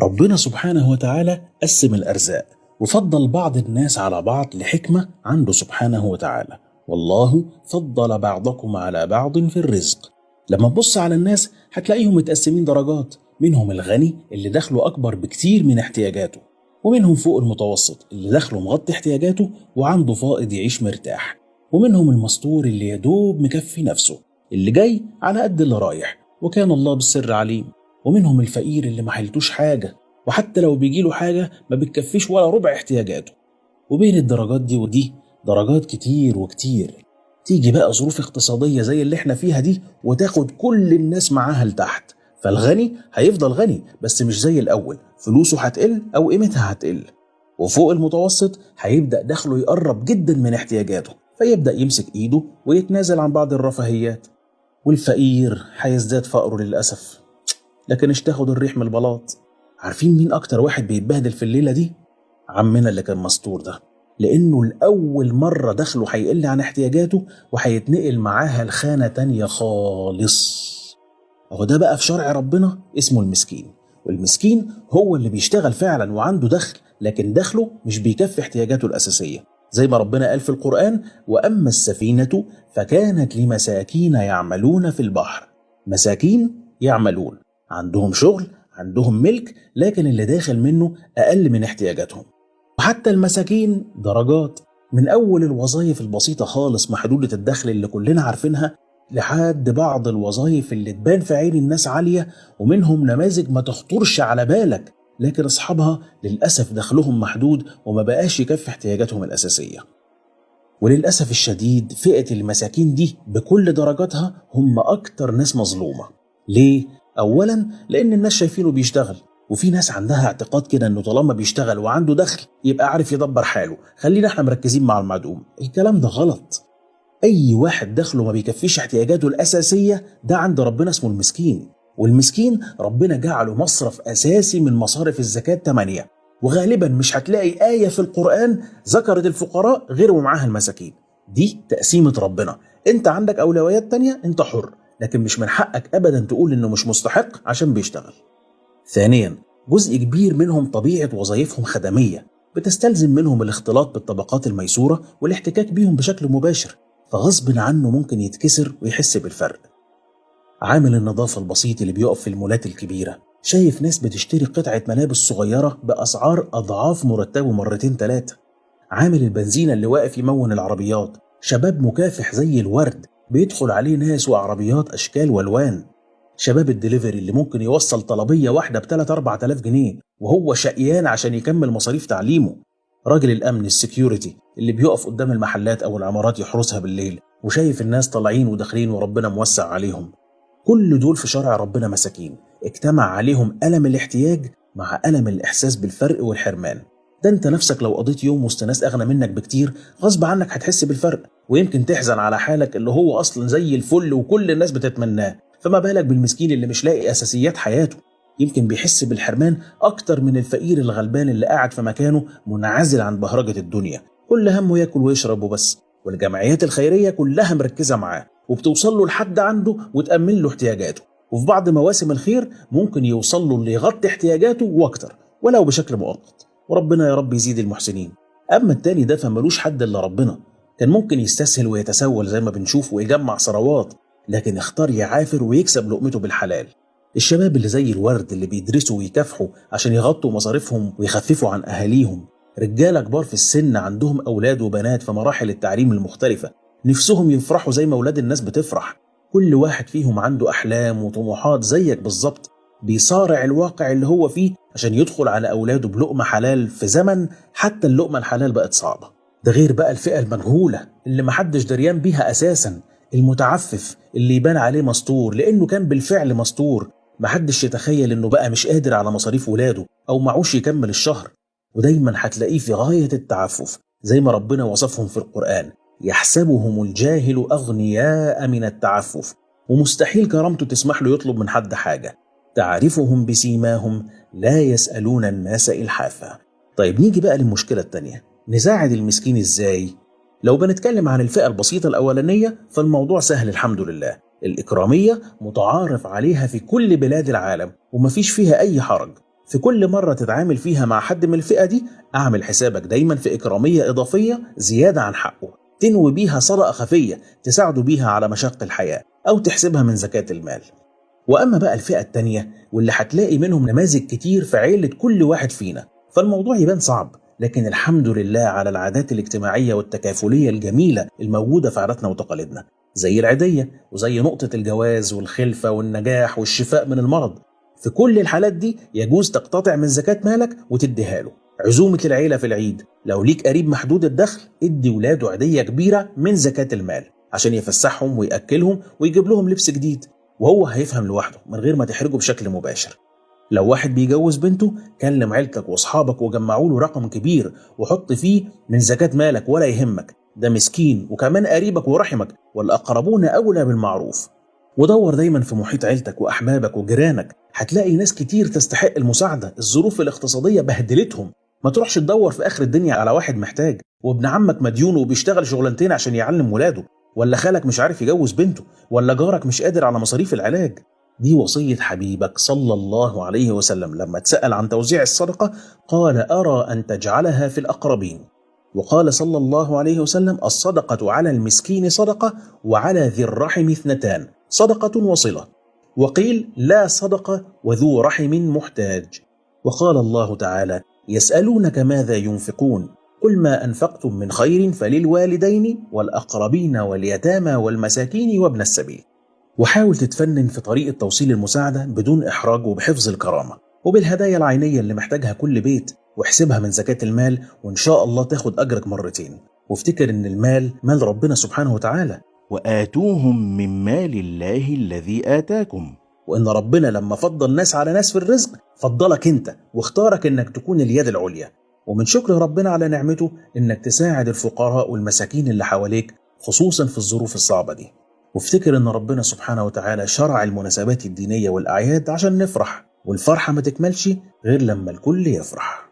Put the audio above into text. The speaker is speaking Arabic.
ربنا سبحانه وتعالى قسم الأرزاق وفضل بعض الناس على بعض لحكمة عنده سبحانه وتعالى. والله فضل بعضكم على بعض في الرزق. لما تبص على الناس هتلاقيهم متقسمين درجات، منهم الغني اللي دخله أكبر بكتير من احتياجاته، ومنهم فوق المتوسط اللي دخله مغطي احتياجاته وعنده فائض يعيش مرتاح، ومنهم المستور اللي يدوب مكفي نفسه، اللي جاي على قد اللي رايح وكان الله بالسر عليم، ومنهم الفقير اللي ما حيلتوش حاجة وحتى لو بيجيله حاجة ما بتكفيش ولا ربع احتياجاته. وبين الدرجات دي ودي درجات كتير وكتير. تيجي بقى ظروف اقتصادية زي اللي احنا فيها دي وتاخد كل الناس معاها لتحت، فالغني هيفضل غني بس مش زي الأول، فلوسه هتقل أو قيمتها هتقل. وفوق المتوسط هيبدأ دخله يقرب جدا من احتياجاته فيبدأ يمسك ايده ويتنازل عن بعض الرفاهيات. والفقير هيزداد فقره للأسف، لكن ايش تاخد الريح من البلاط. عارفين مين أكتر واحد بيتبهدل في الليلة دي؟ عمنا اللي كان مستور ده، لأنه لأول مرة دخله هيقل عن احتياجاته وهيتنقل معاها لخانة تانية خالص. أهو ده بقى في شرع ربنا اسمه المسكين. والمسكين هو اللي بيشتغل فعلا وعنده دخل، لكن دخله مش بيكفي احتياجاته الأساسية، زي ما ربنا قال في القرآن: وأما السفينة فكانت لمساكين يعملون في البحر. مساكين يعملون، عندهم شغل، عندهم ملك، لكن اللي داخل منه أقل من احتياجاتهم. وحتى المساكين درجات، من أول الوظائف البسيطة خالص محدودة الدخل اللي كلنا عارفينها لحد بعض الوظائف اللي تبان في عين الناس عالية، ومنهم نماذج ما تخطرش على بالك لكن أصحابها للأسف دخلهم محدود وما بقاش يكفي احتياجاتهم الأساسية. وللأسف الشديد فئة المساكين دي بكل درجاتها هم أكتر ناس مظلومة. ليه؟ أولا لأن الناس شايفينه بيشتغل، وفي ناس عندها اعتقاد كده أنه طالما بيشتغل وعنده دخل يبقى عارف يدبر حاله، خلينا احنا مركزين مع المعدوم. الكلام ده غلط. أي واحد دخله ما بيكفيش احتياجاته الأساسية ده عند ربنا اسمه المسكين. والمسكين ربنا جعله مصرف أساسي من مصارف الزكاة 8، وغالبا مش هتلاقي آية في القرآن ذكرت الفقراء غير ومعاها المساكين. دي تقسيمة ربنا. انت عندك أولويات تانية، انت حر، لكن مش من حقك أبدا تقول إنه مش مستحق عشان بيشتغل. ثانيا، جزء كبير منهم طبيعة وظائفهم خدمية بتستلزم منهم الاختلاط بالطبقات الميسورة والاحتكاك بيهم بشكل مباشر، فغصب عنه ممكن يتكسر ويحس بالفرق. عامل النظافة البسيط اللي بيقف في المولات الكبيرة شايف ناس بتشتري قطعة ملابس صغيرة بأسعار أضعاف مرتبه مرتين 3. عامل البنزينة اللي واقف يمون العربيات شباب مكافح زي الورد بيدخل عليه ناس وعربيات أشكال والوان. شباب الدليفري اللي ممكن يوصل طلبية واحدة ب3-4 آلاف جنيه وهو شقيان عشان يكمل مصاريف تعليمه. راجل الأمن السكيورتي اللي بيقف قدام المحلات أو العمارات يحرسها بالليل وشايف الناس طالعين وداخلين وربنا موسع عليهم. كل دول في شرع ربنا مساكين، اجتمع عليهم ألم الاحتياج مع ألم الإحساس بالفرق والحرمان. ده انت نفسك لو قضيت يوم وسط ناس أغنى منك بكتير غصب عنك هتحس بالفرق، ويمكن تحزن على حالك اللي هو أصلا زي الفل وكل الناس بتتمناه، فما بالك بالمسكين اللي مش لاقي أساسيات حياته. يمكن بيحس بالحرمان أكتر من الفقير الغلبان اللي قاعد في مكانه منعزل عن بهرجة الدنيا، كل همه ياكل ويشرب وبس، والجمعيات الخيرية كلها مركزة معاه وبتوصل له لحد عنده وتأمن له احتياجاته، وفي بعض مواسم الخير ممكن يوصل له اللي يغطي احتياجاته واكتر ولو بشكل مؤقت، وربنا يا رب يزيد المحسنين. أما التاني ده فملوش حد إلا ربنا، كان ممكن يستسهل ويتسول زي ما بنشوف ويجمع ثروات، لكن اختار يعافر ويكسب لقمته بالحلال. الشباب اللي زي الورد اللي بيدرسوا ويكافحوا عشان يغطوا مصاريفهم ويخففوا عن أهاليهم، رجالة كبار في السن عندهم أولاد وبنات في مراحل التعليم المختلفة نفسهم يفرحوا زي ما أولاد الناس بتفرح. كل واحد فيهم عنده أحلام وطموحات زيك بالظبط، بيصارع الواقع اللي هو فيه عشان يدخل على أولاده بلقمة حلال في زمن حتى اللقمة الحلال بقت صعبة. ده غير بقى الفئة المجهولة اللي محدش دريان بيها أساسا، المتعفف اللي يبان عليه مستور لأنه كان بالفعل مستور، محدش يتخيل إنه بقى مش قادر على مصاريف ولاده أو معوش يكمل الشهر، ودايما هتلاقيه في غاية التعفف زي ما ربنا وصفهم في القرآن: يحسبهم الجاهل أغنياء من التعفف، ومستحيل كرامته تسمح له يطلب من حد حاجة. تعرفهم بسيماهم لا يسألون الناس إلحافا. طيب نيجي بقى للمشكلة التانية، نساعد المسكين إزاي؟ لو بنتكلم عن الفئة البسيطة الأولانية فالموضوع سهل الحمد لله، الإكرامية متعارف عليها في كل بلاد العالم ومفيش فيها أي حرج، في كل مرة تتعامل فيها مع حد من الفئة دي اعمل حسابك دايما في إكرامية إضافية زيادة عن حقه، تنوي بيها صدقة خفية تساعده بيها على مشاق الحياة أو تحسبها من زكاة المال. وأما بقى الفئة التانية واللي هتلاقي منهم نماذج كتير في عيلة كل واحد فينا، فالموضوع يبان صعب، لكن الحمد لله على العادات الاجتماعية والتكافلية الجميلة الموجودة في عاداتنا وتقاليدنا، زي العيدية وزي نقطة الجواز والخلفة والنجاح والشفاء من المرض. في كل الحالات دي يجوز تقتطع من زكاة مالك وتديها له. عزومة العيلة في العيد، لو ليك قريب محدود الدخل ادي ولاده عيدية كبيرة من زكاة المال عشان يفسحهم ويأكلهم ويجيب لهم لبس جديد، وهو هيفهم لوحده من غير ما تحرجه بشكل مباشر. لو واحد بيجوز بنته كلم عيلتك واصحابك وجمعوا له رقم كبير وحط فيه من زكاة مالك ولا يهمك، ده مسكين وكمان قريبك ورحمك والأقربون أولى بالمعروف. ودور دايما في محيط عيلتك وأحبابك وجيرانك، هتلاقي ناس كتير تستحق المساعدة، الظروف الاقتصادية بهدلتهم. ما تروحش تدور في آخر الدنيا على واحد محتاج وابن عمك مديون وبيشتغل شغلانتين عشان يعلم ولاده، ولا خالك مش عارف يجوز بنته، ولا جارك مش قادر على مصاريف العلاج. دي وصية حبيبك صلى الله عليه وسلم لما اتسأل عن توزيع الصدقة قال: أرى أن تجعلها في الأقربين. وقال صلى الله عليه وسلم: الصدقة على المسكين صدقة وعلى ذي الرحم اثنتان، صدقة وصلة. وقيل: لا صدقة وذو رحم محتاج. وقال الله تعالى: يسألونك ماذا ينفقون قل ما أنفقتم من خير فللوالدين والأقربين واليتامى والمساكين وابن السبيل. وحاول تتفنن في طريقة توصيل المساعدة بدون إحراج وبحفظ الكرامة وبالهدايا العينية اللي محتاجها كل بيت، واحسبها من زكاة المال وإن شاء الله تاخد أجرك مرتين. وافتكر إن المال مال ربنا سبحانه وتعالى، وآتوهم من مال الله الذي آتاكم، وإن ربنا لما فضل ناس على ناس في الرزق فضلك أنت واختارك إنك تكون اليد العليا. ومن شكر ربنا على نعمته إنك تساعد الفقراء والمساكين اللي حواليك خصوصا في الظروف الصعبة دي. وافتكر إن ربنا سبحانه وتعالى شرع المناسبات الدينية والأعياد عشان نفرح، والفرحة ما تكملش غير لما الكل يفرح.